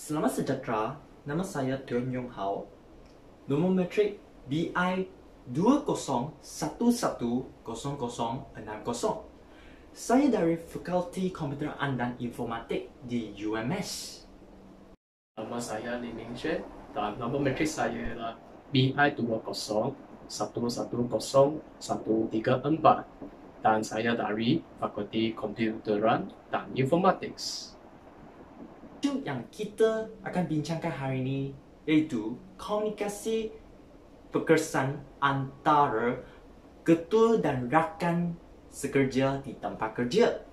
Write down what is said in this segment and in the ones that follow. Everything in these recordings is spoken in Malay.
Selamat sejahtera, nama saya Tun Yong Hao. Nombor metrik BI 20110060. Saya dari Fakulti Komputeran dan Informatik di UMS. Nama saya Lee Ming Xue dan nombor metrik saya ialah BI 20110134 dan saya dari Fakulti Komputeran dan Informatics. Isu yang kita akan bincangkan hari ini iaitu komunikasi berkesan antara ketua dan rakan sekerja di tempat kerja.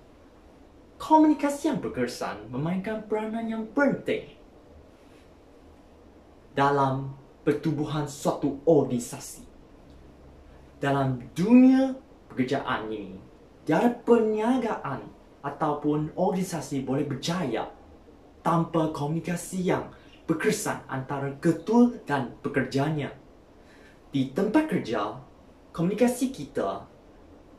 Komunikasi yang berkesan memainkan peranan yang penting dalam pertubuhan suatu organisasi. Dalam dunia pekerjaan ini, tiada perniagaan ataupun organisasi boleh berjaya tanpa komunikasi yang berkesan antara ketua dan pekerjanya. Di tempat kerja, komunikasi kita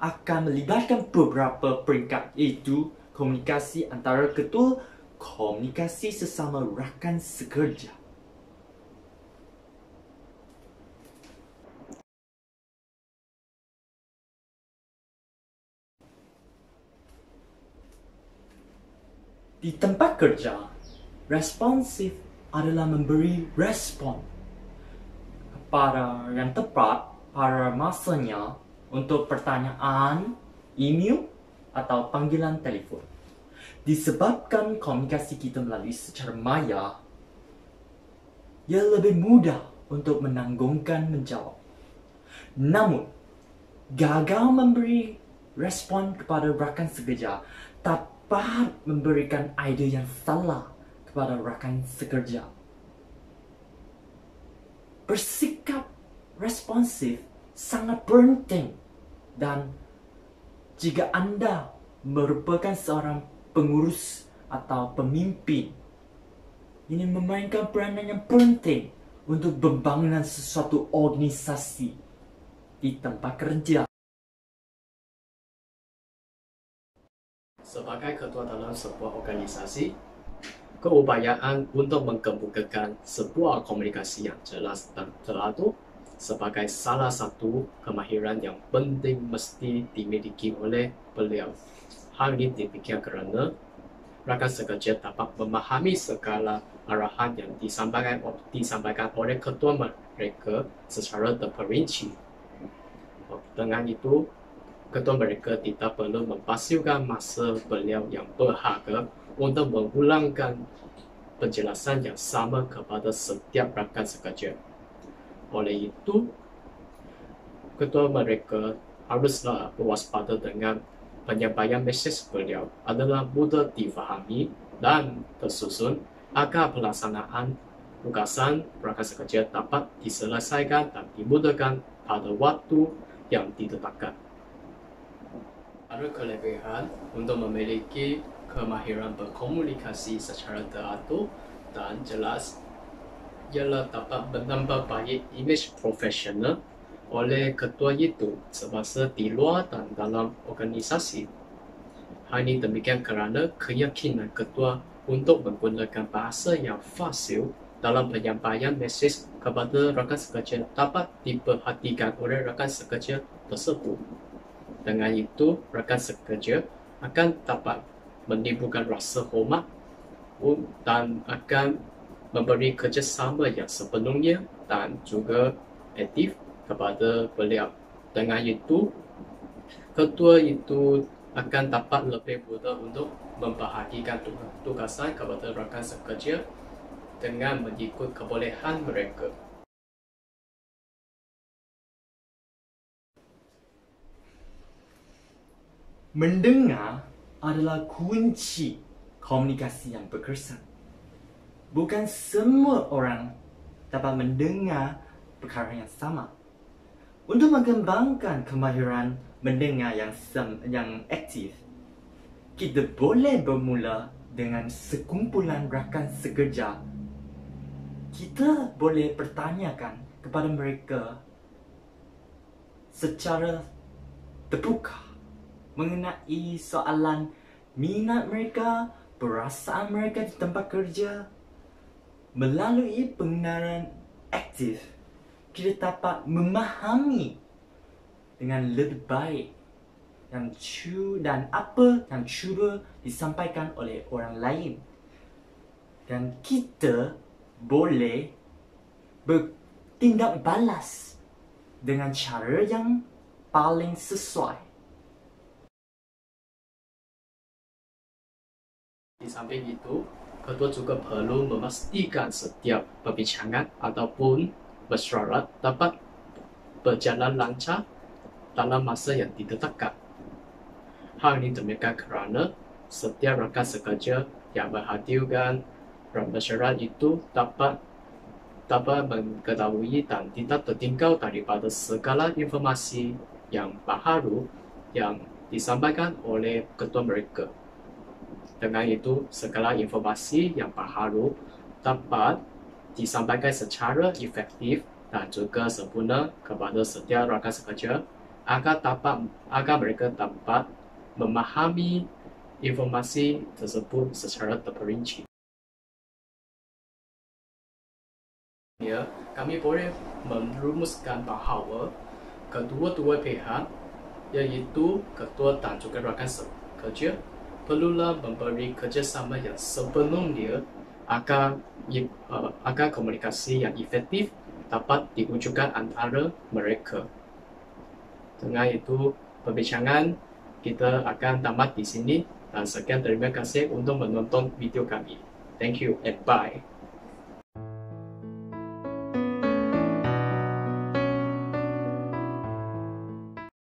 akan melibatkan beberapa peringkat, iaitu komunikasi antara ketua, komunikasi sesama rakan sekerja. Di tempat kerja, responsif adalah memberi respon kepada yang tepat pada masanya untuk pertanyaan, email atau panggilan telefon. Disebabkan komunikasi kita melalui secara maya, ia lebih mudah untuk menanggungkan menjawab. Namun, gagal memberi respon kepada rakan sekerja dapat memberikan idea yang salah kepada rakan sekerja. Bersikap responsif sangat penting, dan jika Anda merupakan seorang pengurus atau pemimpin, ini memainkan peranan yang penting untuk pembangunan sesuatu organisasi di tempat kerja. Sebagai ketua dalam sebuah organisasi, keupayaan untuk mengemukakan sebuah komunikasi yang jelas dan teratur sebagai salah satu kemahiran yang penting mesti dimiliki oleh beliau. Hal ini demikian kerana rakan sekerja dapat memahami segala arahan yang disampaikan oleh ketua mereka secara terperinci. Dengan itu, ketua mereka tidak perlu mempasifkan masa beliau yang berharga untuk mengulangkan penjelasan yang sama kepada setiap rakan sekerja. Oleh itu, ketua mereka haruslah berwaspada dengan penyampaian mesej beliau adalah mudah difahami dan tersusun agar pelaksanaan tugasan rakan sekerja dapat diselesaikan dan dimudahkan pada waktu yang ditetapkan. Ada kelebihan untuk memiliki kemahiran berkomunikasi secara teratur dan jelas ialah dapat menambah baik imej profesional oleh ketua itu semasa di luar dan dalam organisasi. Hal ini demikian kerana keyakinan ketua untuk menggunakan bahasa yang fasil dalam penyampaian mesej kepada rakan sekerja dapat diperhatikan oleh rakan sekerja tersebut. Dengan itu, rakan sekerja akan dapat menimbulkan rasa hormat dan akan memberi kerjasama yang sepenuhnya dan juga aktif kepada beliau. Dengan itu, ketua itu akan dapat lebih mudah untuk membahagikan tugasan kepada rakan sekerja dengan mengikut kebolehan mereka. Mendengar adalah kunci komunikasi yang berkesan. Bukan semua orang dapat mendengar perkara yang sama. Untuk mengembangkan kemahiran mendengar yang aktif, kita boleh bermula dengan sekumpulan rakan sekerja. Kita boleh pertanyakan kepada mereka secara terbuka mengenai soalan minat mereka, perasaan mereka di tempat kerja, Melalui pengenalan aktif, kita dapat memahami dengan lebih baik dan apa yang cuba disampaikan oleh orang lain. Dan kita boleh bertindak balas dengan cara yang paling sesuai. Di samping itu, ketua juga perlu memastikan setiap perbincangan ataupun mesyuarat dapat berjalan lancar dalam masa yang ditetapkan. Hal ini demikian kerana setiap rakan sekerja yang berhadirkan mesyuarat itu dapat mengetahui dan tidak tertinggal daripada segala informasi yang baharu yang disampaikan oleh ketua mereka. Dengan itu, segala informasi yang baharu dapat disampaikan secara efektif dan juga sempurna kepada setiap rakan sekerja agar mereka dapat memahami informasi tersebut secara terperinci. Ya, kami boleh merumuskan bahawa kedua-dua pihak, iaitu ketua dan juga rakan sekerja, perlulah memberi kerjasama yang sepenuhnya agar komunikasi yang efektif dapat diwujudkan antara mereka. Dengan itu, perbincangan kita akan tamat di sini dan sekian terima kasih untuk menonton video kami. Thank you and bye.